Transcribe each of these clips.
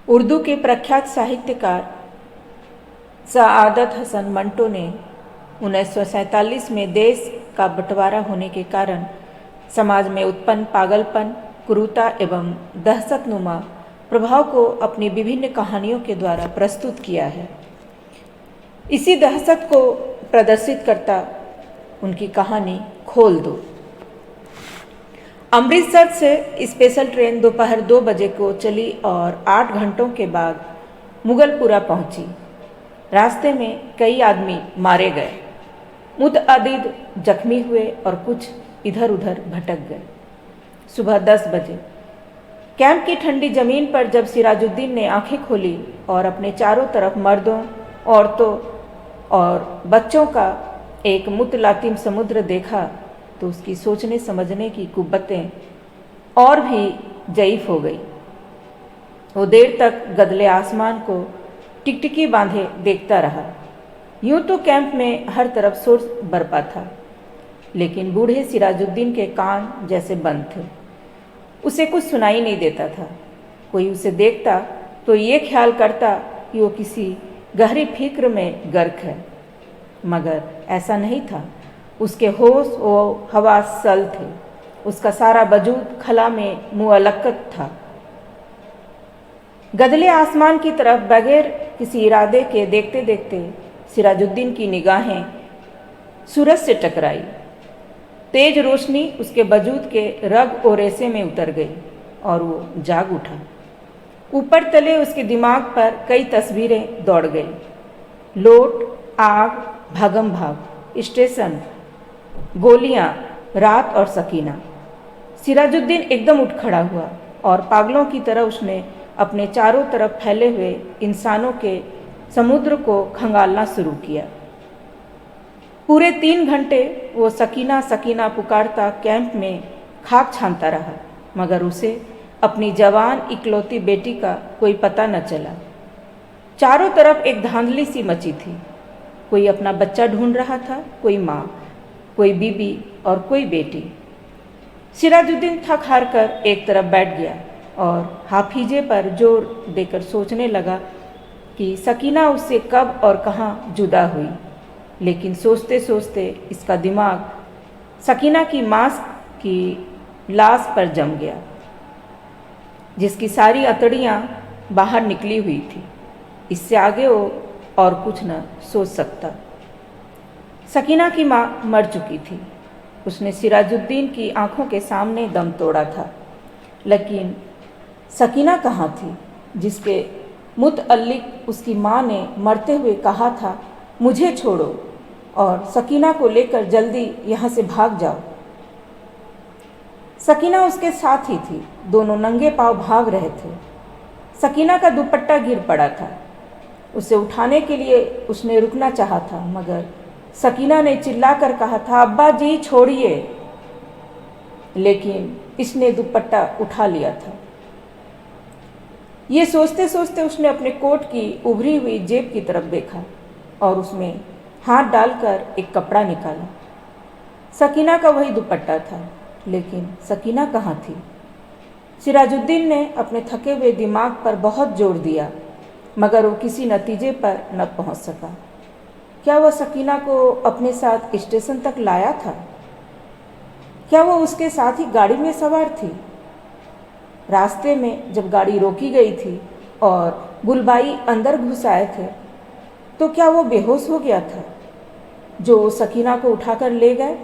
उर्दू के प्रख्यात साहित्यकार सआदत हसन मंटो ने 1947 में देश का बंटवारा होने के कारण समाज में उत्पन्न पागलपन, क्रूरता एवं दहशतनुमा प्रभाव को अपनी विभिन्न कहानियों के द्वारा प्रस्तुत किया है। इसी दहशत को प्रदर्शित करता उनकी कहानी खोल दो। अमृतसर से स्पेशल ट्रेन दोपहर 2 बजे को चली और 8 घंटों के बाद मुगलपुरा पहुंची। रास्ते में कई आदमी मारे गए, मुतअद्दिद जख्मी हुए और कुछ इधर उधर भटक गए। सुबह 10 बजे कैंप की ठंडी जमीन पर जब सिराजुद्दीन ने आंखें खोली और अपने चारों तरफ मर्दों, औरतों और बच्चों का एक मुतलातिम समुद्र देखा तो उसकी सोचने समझने की कुव्वतें और भी ज़ईफ हो गई। वो देर तक गदले आसमान को टिकटिकी बांधे देखता रहा। यूं तो कैंप में हर तरफ शोर बरपा था, लेकिन बूढ़े सिराजुद्दीन के कान जैसे बंद थे। उसे कुछ सुनाई नहीं देता था। कोई उसे देखता तो ये ख्याल करता कि वो किसी गहरी फिक्र में गर्क है, मगर ऐसा नहीं था। उसके होश व हवास सल थे। उसका सारा वजूद खला में मुअल्लक़ था। गदले आसमान की तरफ बगैर किसी इरादे के देखते देखते सिराजुद्दीन की निगाहें सूरज से टकराई। तेज रोशनी उसके वजूद के रग और रेशे में उतर गई और वो जाग उठा। ऊपर तले उसके दिमाग पर कई तस्वीरें दौड़ गई। लोट, आग, भागम भाग, स्टेशन, गोलियां, रात और सकीना। सिराजुद्दीन एकदम उठ खड़ा हुआ और पागलों की तरह उसने अपने चारों तरफ फैले हुए इंसानों के समुद्र को खंगालना शुरू किया। पूरे 3 घंटे वो सकीना सकीना पुकारता कैंप में खाक छानता रहा, मगर उसे अपनी जवान इकलौती बेटी का कोई पता न चला। चारों तरफ एक धांधली सी मची थी। कोई अपना बच्चा ढूंढ रहा था, कोई माँ, कोई बीबी और कोई बेटी। सिराजुद्दीन थक हार कर एक तरफ बैठ गया और हाफिजे पर जोर देकर सोचने लगा कि सकीना उससे कब और कहाँ जुदा हुई। लेकिन सोचते सोचते इसका दिमाग सकीना की माँ की लाश पर जम गया, जिसकी सारी अतड़ियाँ बाहर निकली हुई थी। इससे आगे वो और कुछ न सोच सकता। सकीना की माँ मर चुकी थी। उसने सिराजुद्दीन की आंखों के सामने दम तोड़ा था, लेकिन सकीना कहाँ थी, जिसके मुतअल्लिक उसकी माँ ने मरते हुए कहा था, मुझे छोड़ो और सकीना को लेकर जल्दी यहाँ से भाग जाओ। सकीना उसके साथ ही थी। दोनों नंगे पांव भाग रहे थे। सकीना का दुपट्टा गिर पड़ा था। उसे उठाने के लिए उसने रुकना चाहा था, मगर सकीना ने चिल्लाकर कहा था, अब्बा जी छोड़िए। लेकिन इसने दुपट्टा उठा लिया था। ये सोचते सोचते उसने अपने कोट की उभरी हुई जेब की तरफ देखा और उसमें हाथ डालकर एक कपड़ा निकाला। सकीना का वही दुपट्टा था, लेकिन सकीना कहाँ थी? सिराजुद्दीन ने अपने थके हुए दिमाग पर बहुत जोर दिया, मगर वो किसी नतीजे पर न पहुंच सका। क्या वह सकीना को अपने साथ स्टेशन तक लाया था? क्या वो उसके साथ ही गाड़ी में सवार थी? रास्ते में जब गाड़ी रोकी गई थी और गुलबाई अंदर घुस आए थे, तो क्या वो बेहोश हो गया था जो सकीना को उठाकर ले गए?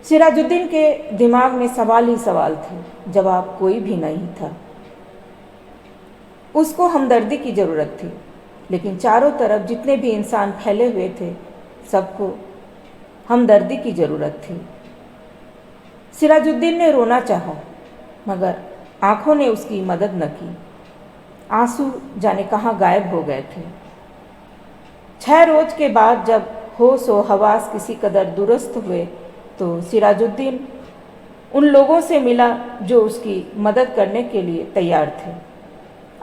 सिराजुद्दीन के दिमाग में सवाल ही सवाल थे, जवाब कोई भी नहीं था। उसको हमदर्दी की ज़रूरत थी, लेकिन चारों तरफ जितने भी इंसान फैले हुए थे, सबको हमदर्दी की ज़रूरत थी। सिराजुद्दीन ने रोना चाहा, मगर आंखों ने उसकी मदद न की। आंसू जाने कहाँ गायब हो गए थे। 6 रोज के बाद जब होश व हवास किसी कदर दुरुस्त हुए, तो सिराजुद्दीन उन लोगों से मिला जो उसकी मदद करने के लिए तैयार थे।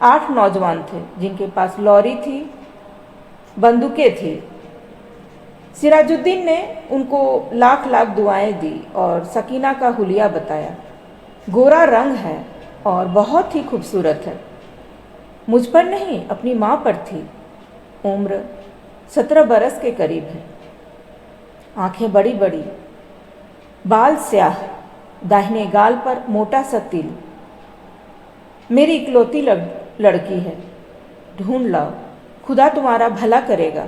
8 नौजवान थे जिनके पास लॉरी थी, बंदूकें थी। सिराजुद्दीन ने उनको लाख लाख दुआएं दी और सकीना का हुलिया बताया। गोरा रंग है और बहुत ही खूबसूरत है। मुझ पर नहीं, अपनी माँ पर थी। उम्र 17 बरस के करीब है। आंखें बड़ी बड़ी, बाल स्याह, दाहिने गाल पर मोटा सा तिल। मेरी इकलौती लड़की है, ढूंढ लाओ, खुदा तुम्हारा भला करेगा।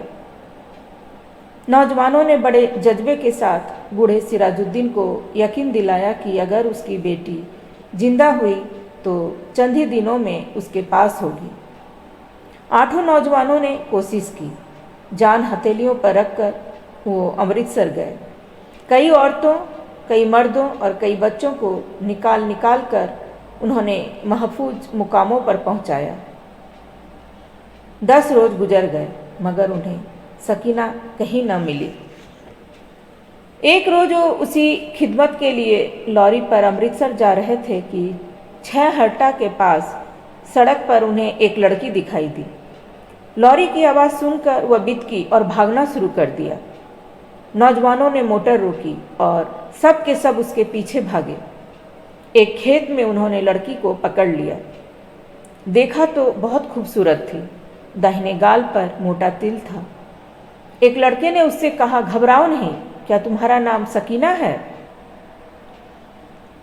नौजवानों ने बड़े जज्बे के साथ बूढ़े सिराजुद्दीन को यकीन दिलाया कि अगर उसकी बेटी जिंदा हुई तो चंद ही दिनों में उसके पास होगी। 8 नौजवानों ने कोशिश की। जान हथेलियों पर रखकर वो अमृतसर गए। कई औरतों, कई मर्दों और कई बच्चों को निकाल कर उन्होंने महफूज मुकामों पर पहुंचाया। 10 रोज गुजर गए मगर उन्हें सकीना कहीं न मिली। एक रोज वो उसी खिदमत के लिए लॉरी पर अमृतसर जा रहे थे कि 6 हर्टा के पास सड़क पर उन्हें एक लड़की दिखाई दी। लॉरी की आवाज़ सुनकर वह बिदकी और भागना शुरू कर दिया। नौजवानों ने मोटर रोकी और सब के सब उसके पीछे भागे। एक खेत में उन्होंने लड़की को पकड़ लिया। देखा तो बहुत खूबसूरत थी, दाहिने गाल पर मोटा तिल था। एक लड़के ने उससे कहा, घबराओ नहीं, क्या तुम्हारा नाम सकीना है?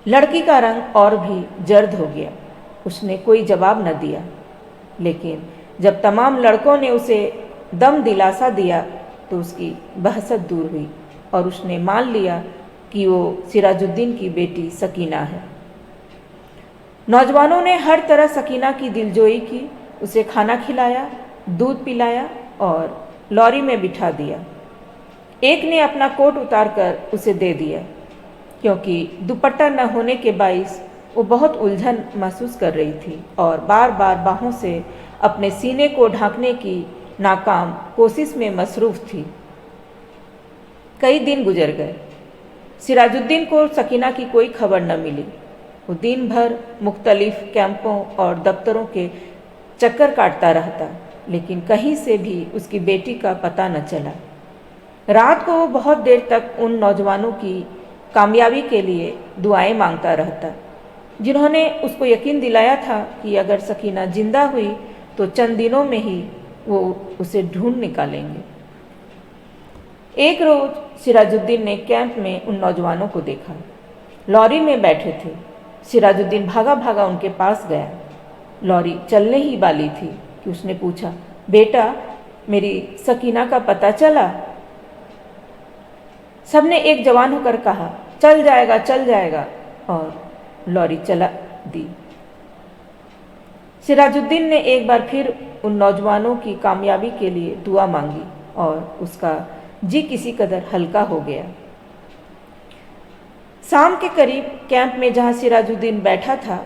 लड़की का रंग और भी जर्द हो गया। उसने कोई जवाब न दिया, लेकिन जब तमाम लड़कों ने उसे दम दिलासा दिया तो उसकी बहसत दूर हुई और उसने मान लिया कि वो सिराजुद्दीन की बेटी सकीना है। नौजवानों ने हर तरह सकीना की दिलजोई की। उसे खाना खिलाया, दूध पिलाया और लॉरी में बिठा दिया। एक ने अपना कोट उतारकर उसे दे दिया, क्योंकि दुपट्टा न होने के बाइस वो बहुत उलझन महसूस कर रही थी और बार बार बाहों से अपने सीने को ढांकने की नाकाम कोशिश में मसरूफ़ थी। कई दिन गुजर गए। सिराजुद्दीन को सकीना की कोई खबर न मिली। वो दिन भर मुख्तलिफ कैंपों और दफ्तरों के चक्कर काटता रहता, लेकिन कहीं से भी उसकी बेटी का पता न चला। रात को वो बहुत देर तक उन नौजवानों की कामयाबी के लिए दुआएं मांगता रहता, जिन्होंने उसको यकीन दिलाया था कि अगर सकीना जिंदा हुई तो चंद दिनों में ही वो उसे ढूंढ निकालेंगे। एक रोज सिराजुद्दीन ने कैंप में उन नौजवानों को देखा। लॉरी में बैठे थे। सिराजुद्दीन भागा भागा उनके पास गया। लॉरी चलने ही वाली थी कि उसने पूछा, बेटा, मेरी सकीना का पता चला? सबने एक जवान होकर कहा, चल जाएगा, चल जाएगा, और लॉरी चला दी। सिराजुद्दीन ने एक बार फिर उन नौजवानों की कामयाबी के लिए दुआ मांगी और उसका जी किसी कदर हल्का हो गया। शाम के करीब कैंप में जहां सिराजुद्दीन बैठा था,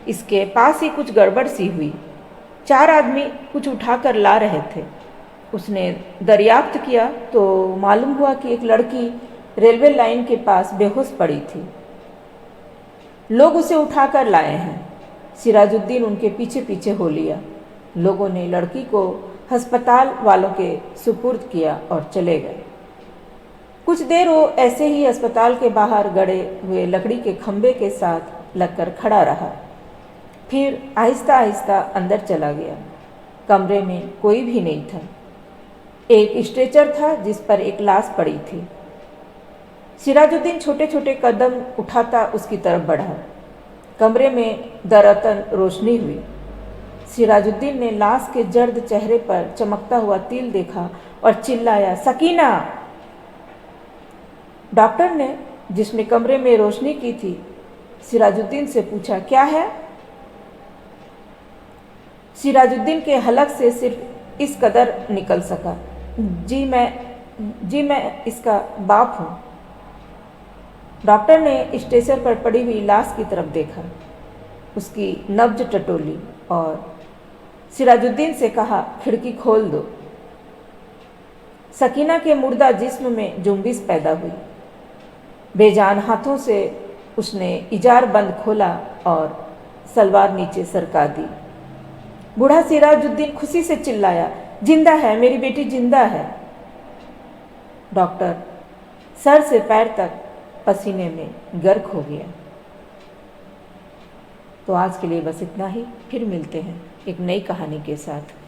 इसके पास ही कुछ गड़बड़ सी हुई। 4 आदमी कुछ उठाकर ला रहे थे। उसने दरियाफ्त किया तो मालूम हुआ कि एक लड़की रेलवे लाइन के पास बेहोश पड़ी थी। लोग उसे उठाकर लाए हैं। सिराजुद्दीन उनके पीछे पीछे हो लिया। लोगों ने लड़की को अस्पताल वालों के सुपुर्द किया और चले गए। कुछ देर वो ऐसे ही अस्पताल के बाहर गड़े हुए लकड़ी के खंभे के साथ लगकर खड़ा रहा। फिर आहिस्ता आहिस्ता अंदर चला गया। कमरे में कोई भी नहीं था। एक स्ट्रेचर था जिस पर एक लाश पड़ी थी। सिराजुद्दीन छोटे छोटे कदम उठाता उसकी तरफ बढ़ा। कमरे में दरअसल रोशनी हुई। सिराजुद्दीन ने लाश के जर्द चेहरे पर चमकता हुआ तिल देखा और चिल्लाया, सकीना! डॉक्टर ने, जिसने कमरे में रोशनी की थी, सिराजुद्दीन से पूछा, क्या है? सिराजुद्दीन के हलक से सिर्फ इस कदर निकल सका, जी मैं इसका बाप हूँ। डॉक्टर ने स्टेशन पर पड़ी हुई लाश की तरफ देखा, उसकी नब्ज टटोली और सिराजुद्दीन से कहा, खिड़की खोल दो। सकीना के मुर्दा जिस्म में जुम्बिश पैदा हुई। बेजान हाथों से उसने इजार बंद खोला और सलवार नीचे सरका दी। बूढ़ा सिराजुद्दीन खुशी से चिल्लाया, जिंदा है, मेरी बेटी जिंदा है। डॉक्टर सर से पैर तक पसीने में गर्क हो गया। तो आज के लिए बस इतना ही, फिर मिलते हैं। एक नई कहानी के साथ।